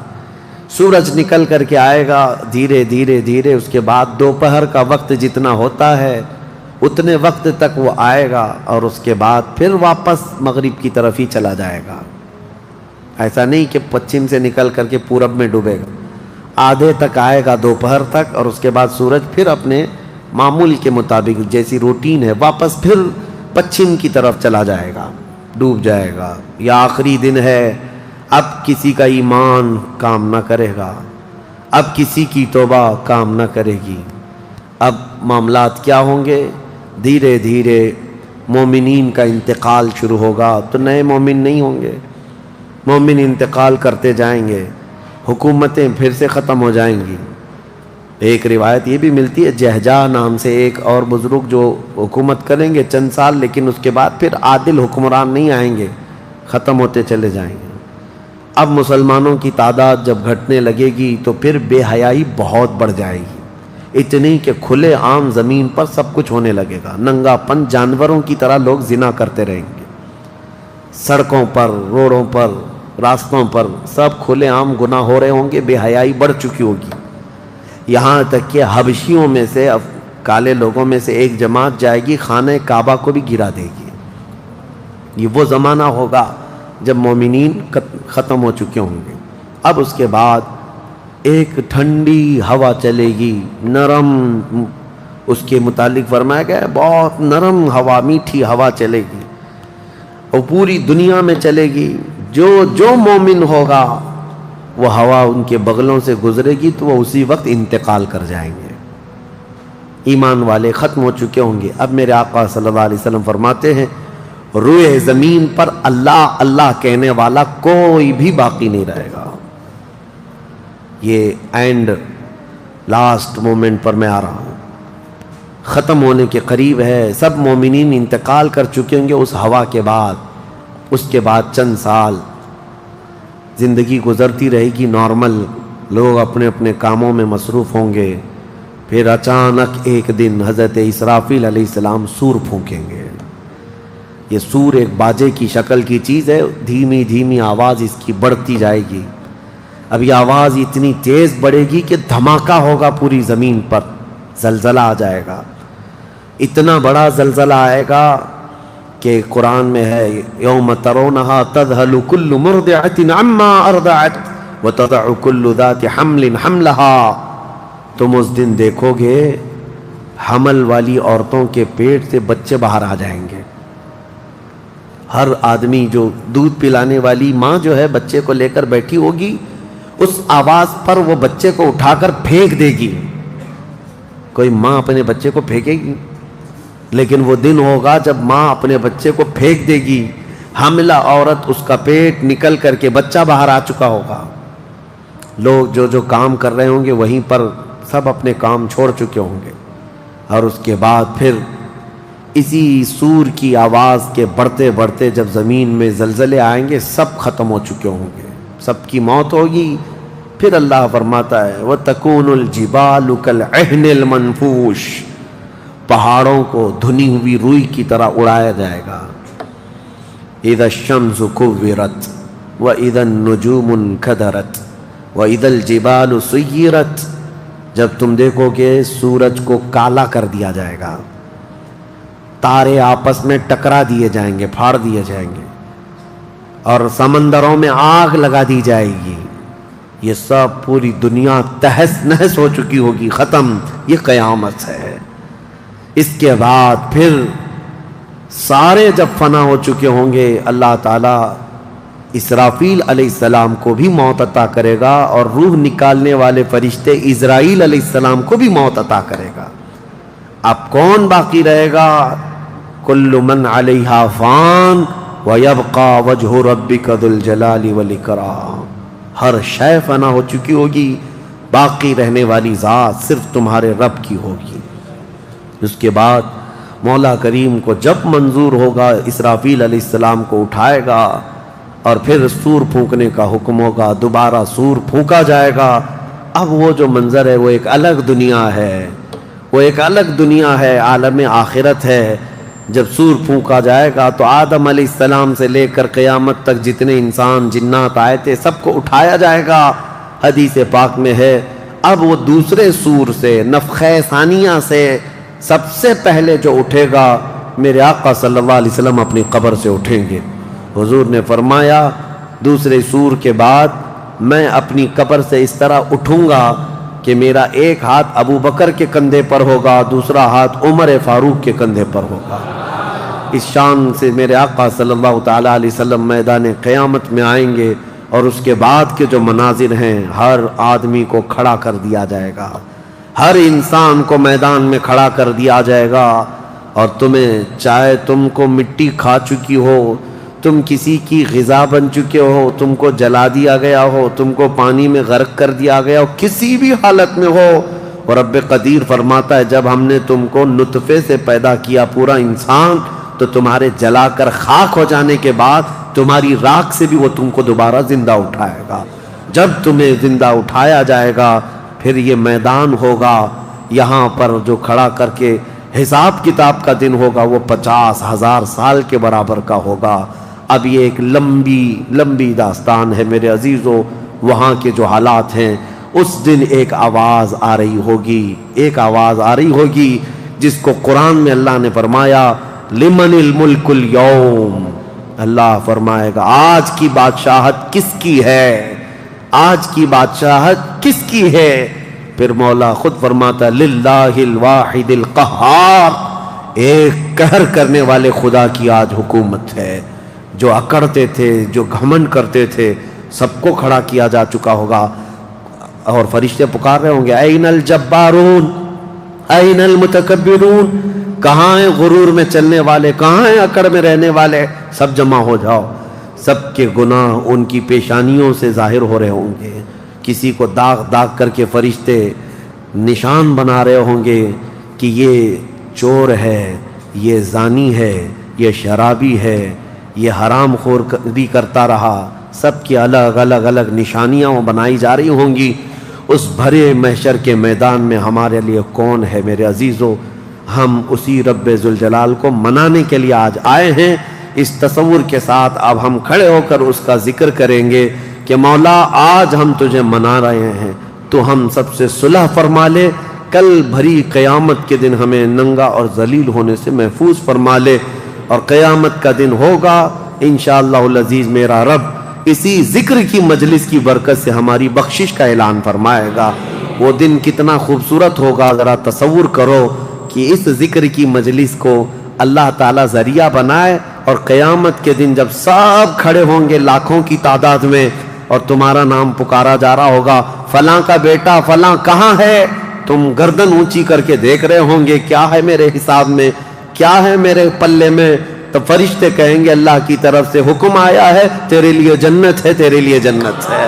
سورج نکل کر کے آئے گا دھیرے دھیرے دھیرے، اس کے بعد دوپہر کا وقت جتنا ہوتا ہے اتنے وقت تک وہ آئے گا، اور اس کے بعد پھر واپس مغرب کی طرف ہی چلا جائے گا۔ ایسا نہیں کہ پچھم سے نکل کر کے پورب میں ڈوبے گا، آدھے تک آئے گا دوپہر تک، اور اس کے بعد سورج پھر اپنے معمول کے مطابق جیسی روٹین ہے واپس پھر پچھم کی طرف چلا جائے گا، ڈوب جائے گا۔ یا آخری دن ہے، اب کسی کا ایمان کام نہ کرے گا، اب کسی کی توبہ کام نہ کرے گی۔ اب معاملات کیا ہوں گے؟ دھیرے دھیرے مومنین کا انتقال شروع ہوگا، تو نئے مومن نہیں ہوں گے، مومن انتقال کرتے جائیں گے، حکومتیں پھر سے ختم ہو جائیں گی۔ ایک روایت یہ بھی ملتی ہے، جہجہ نام سے ایک اور بزرگ جو حکومت کریں گے چند سال، لیکن اس کے بعد پھر عادل حکمران نہیں آئیں گے، ختم ہوتے چلے جائیں گے۔ اب مسلمانوں کی تعداد جب گھٹنے لگے گی تو پھر بے حیائی بہت بڑھ جائے گی، اتنی کہ کھلے عام زمین پر سب کچھ ہونے لگے گا، ننگا پن جانوروں کی طرح لوگ زنا کرتے رہیں گے، سڑکوں پر، روڈوں پر، راستوں پر سب کھلے عام گناہ ہو رہے ہوں گے، بے حیائی بڑھ چکی ہوگی، یہاں تک کہ حبشیوں میں سے، کالے لوگوں میں سے ایک جماعت جائے گی خانہ کعبہ کو بھی گرا دے گی۔ یہ وہ زمانہ ہوگا جب مومنین ختم ہو چکے ہوں گے۔ اب اس کے بعد ایک ٹھنڈی ہوا چلے گی، نرم، اس کے متعلق فرمایا گیا ہے بہت نرم ہوا، میٹھی ہوا چلے گی اور پوری دنیا میں چلے گی۔ جو مومن ہوگا وہ ہوا ان کے بغلوں سے گزرے گی تو وہ اسی وقت انتقال کر جائیں گے۔ ایمان والے ختم ہو چکے ہوں گے۔ اب میرے آقا صلی اللہ علیہ وسلم فرماتے ہیں روئے زمین پر اللہ اللہ کہنے والا کوئی بھی باقی نہیں رہے گا۔ یہ اینڈ لاسٹ مومنٹ پر میں آ رہا ہوں، ختم ہونے کے قریب ہے، سب مومنین انتقال کر چکے ہوں گے اس ہوا کے بعد۔ اس کے بعد چند سال زندگی گزرتی رہے گی نارمل، لوگ اپنے اپنے کاموں میں مصروف ہوں گے، پھر اچانک ایک دن حضرت اسرافیل علیہ السلام سور پھونکیں گے۔ یہ سور ایک باجے کی شکل کی چیز ہے، دھیمی دھیمی آواز اس کی بڑھتی جائے گی، اب یہ آواز اتنی تیز بڑھے گی کہ دھماکہ ہوگا پوری زمین پر، زلزلہ آ جائے گا، اتنا بڑا زلزلہ آئے گا کہ قرآن میں ہے یوم ترونہا تذہل کل مرضعۃ عما ارضعت وتضع کل ذات حمل حملہا، تم اس دن دیکھو گے حمل والی عورتوں کے پیٹ سے بچے باہر آ جائیں گے۔ ہر آدمی جو دودھ پلانے والی ماں جو ہے بچے کو لے کر بیٹھی ہوگی، اس آواز پر وہ بچے کو اٹھا کر پھینک دے گی۔ کوئی ماں اپنے بچے کو پھینکے گی؟ لیکن وہ دن ہوگا جب ماں اپنے بچے کو پھینک دے گی، حاملہ عورت اس کا پیٹ نکل کر کے بچہ باہر آ چکا ہوگا، لوگ جو کام کر رہے ہوں گے وہیں پر سب اپنے کام چھوڑ چکے ہوں گے، اور اس کے بعد پھر اسی سور کی آواز کے بڑھتے بڑھتے جب زمین میں زلزلے آئیں گے سب ختم ہو چکے ہوں گے، سب کی موت ہوگی۔ پھر اللہ فرماتا ہے وَتَكُونُ الْجِبَالُ كَالْعِهْنِ الْمَنْفُوشِ، پہاڑوں کو دھنی ہوئی روئی کی طرح اڑایا جائے گا۔ اِذَا الشَّمْسُ كُوِّرَتْ وَإِذَا النُّجُومُ انْكَدَرَتْ وَإِذَا الْجِبَالُ سُيِّرَتْ، جب تم دیکھو گے سورج کو کالا کر دیا جائے گا، تارے آپس میں ٹکرا دیے جائیں گے، پھاڑ دیے جائیں گے، اور سمندروں میں آگ لگا دی جائے گی، یہ سب پوری دنیا تہس نہس ہو چکی ہوگی، ختم، یہ قیامت ہے۔ اس کے بعد پھر سارے جب فنا ہو چکے ہوں گے، اللہ تعالیٰ اسرافیل علیہ السلام کو بھی موت عطا کرے گا، اور روح نکالنے والے فرشتے عزرائیل علیہ السلام کو بھی موت عطا کرے گا۔ اب کون باقی رہے گا؟ کل من علیہا فان وَيَبْقَى وَجْهُ رَبِّكَ ذُو الْجَلَالِ وَالْإِكْرَامِ، ہر شے فنا ہو چکی ہوگی، باقی رہنے والی ذات صرف تمہارے رب کی ہوگی۔ اس کے بعد مولا کریم کو جب منظور ہوگا اسرافیل علیہ السلام کو اٹھائے گا، اور پھر سور پھونکنے کا حکم ہوگا، دوبارہ سور پھونکا جائے گا۔ اب وہ جو منظر ہے وہ ایک الگ دنیا ہے، وہ ایک الگ دنیا ہے، عالم آخرت ہے۔ جب سور پھونکا جائے گا تو آدم علیہ السلام سے لے کر قیامت تک جتنے انسان جنات آئے تھے سب کو اٹھایا جائے گا۔ حدیث پاک میں ہے اب وہ دوسرے سور سے، نفخہ ثانیہ سے سب سے پہلے جو اٹھے گا میرے آقا صلی اللہ علیہ وسلم اپنی قبر سے اٹھیں گے۔ حضور نے فرمایا دوسرے سور کے بعد میں اپنی قبر سے اس طرح اٹھوں گا کہ میرا ایک ہاتھ ابو بکر کے کندھے پر ہوگا، دوسرا ہاتھ عمر فاروق کے کندھے پر ہوگا۔ اس شان سے میرے آقا صلی اللہ تعالیٰ علیہ وسلم میدان قیامت میں آئیں گے، اور اس کے بعد کے جو مناظر ہیں ہر آدمی کو کھڑا کر دیا جائے گا، ہر انسان کو میدان میں کھڑا کر دیا جائے گا، اور تمہیں چاہے تم کو مٹی کھا چکی ہو، تم کسی کی غذا بن چکے ہو، تم کو جلا دیا گیا ہو، تم کو پانی میں غرق کر دیا گیا ہو، کسی بھی حالت میں ہو، اور رب قدیر فرماتا ہے جب ہم نے تم کو نطفے سے پیدا کیا پورا انسان، تو تمہارے جلا کر خاک ہو جانے کے بعد تمہاری راکھ سے بھی وہ تم کو دوبارہ زندہ اٹھائے گا۔ جب تمہیں زندہ اٹھایا جائے گا پھر یہ میدان ہوگا، یہاں پر جو کھڑا کر کے حساب کتاب کا دن ہوگا وہ 50,000 سال کے برابر کا ہوگا۔ اب یہ ایک لمبی داستان ہے میرے عزیزو، وہاں کے جو حالات ہیں۔ اس دن ایک آواز آ رہی ہوگی جس کو قرآن میں اللہ نے فرمایا لمن الملک اليوم، اللہ فرمائے گا آج کی بادشاہت کس کی ہے، آج کی بادشاہت کس کی ہے؟ پھر مولا خود فرماتا للہ الواحد القہار، ایک قہر کرنے والے خدا کی آج حکومت ہے۔ جو اکڑتے تھے، جو گھمنڈ کرتے تھے، سب کو کھڑا کیا جا چکا ہوگا، اور فرشتے پکار رہے ہوں گے این الجبارون این المتکبرون، کہاں ہیں غرور میں چلنے والے، کہاں ہیں اکڑ میں رہنے والے، سب جمع ہو جاؤ۔ سب کے گناہ ان کی پیشانیوں سے ظاہر ہو رہے ہوں گے، کسی کو داغ داغ کر کے فرشتے نشان بنا رہے ہوں گے کہ یہ چور ہے، یہ زانی ہے، یہ شرابی ہے، یہ حرام خور بھی کرتا رہا۔ سب کی الگ الگ نشانیاں بنائی جا رہی ہوں گی۔ اس بھرے محشر کے میدان میں ہمارے لیے کون ہے میرے عزیزو؟ ہم اسی رب ذوالجلال کو منانے کے لیے آج آئے ہیں۔ اس تصور کے ساتھ اب ہم کھڑے ہو کر اس کا ذکر کریں گے کہ مولا آج ہم تجھے منا رہے ہیں، تو ہم سب سے صلح فرما لے، کل بھری قیامت کے دن ہمیں ننگا اور ذلیل ہونے سے محفوظ فرما لے، اور قیامت کا دن ہوگا انشاءاللہ العزیز میرا رب اسی ذکر کی مجلس کی برکت سے ہماری بخشش کا اعلان فرمائے گا۔ وہ دن کتنا خوبصورت ہوگا، ذرا تصور کرو کہ اس ذکر کی مجلس کو اللہ تعالیٰ ذریعہ بنائے، اور قیامت کے دن جب سب کھڑے ہوں گے لاکھوں کی تعداد میں، اور تمہارا نام پکارا جا رہا ہوگا فلاں کا بیٹا فلاں کہاں ہے، تم گردن اونچی کر کے دیکھ رہے ہوں گے کیا ہے میرے حساب میں، کیا ہے میرے پلے میں، تو فرشتے کہیں گے اللہ کی طرف سے حکم آیا ہے، تیرے لیے جنت ہے، تیرے لیے جنت ہے۔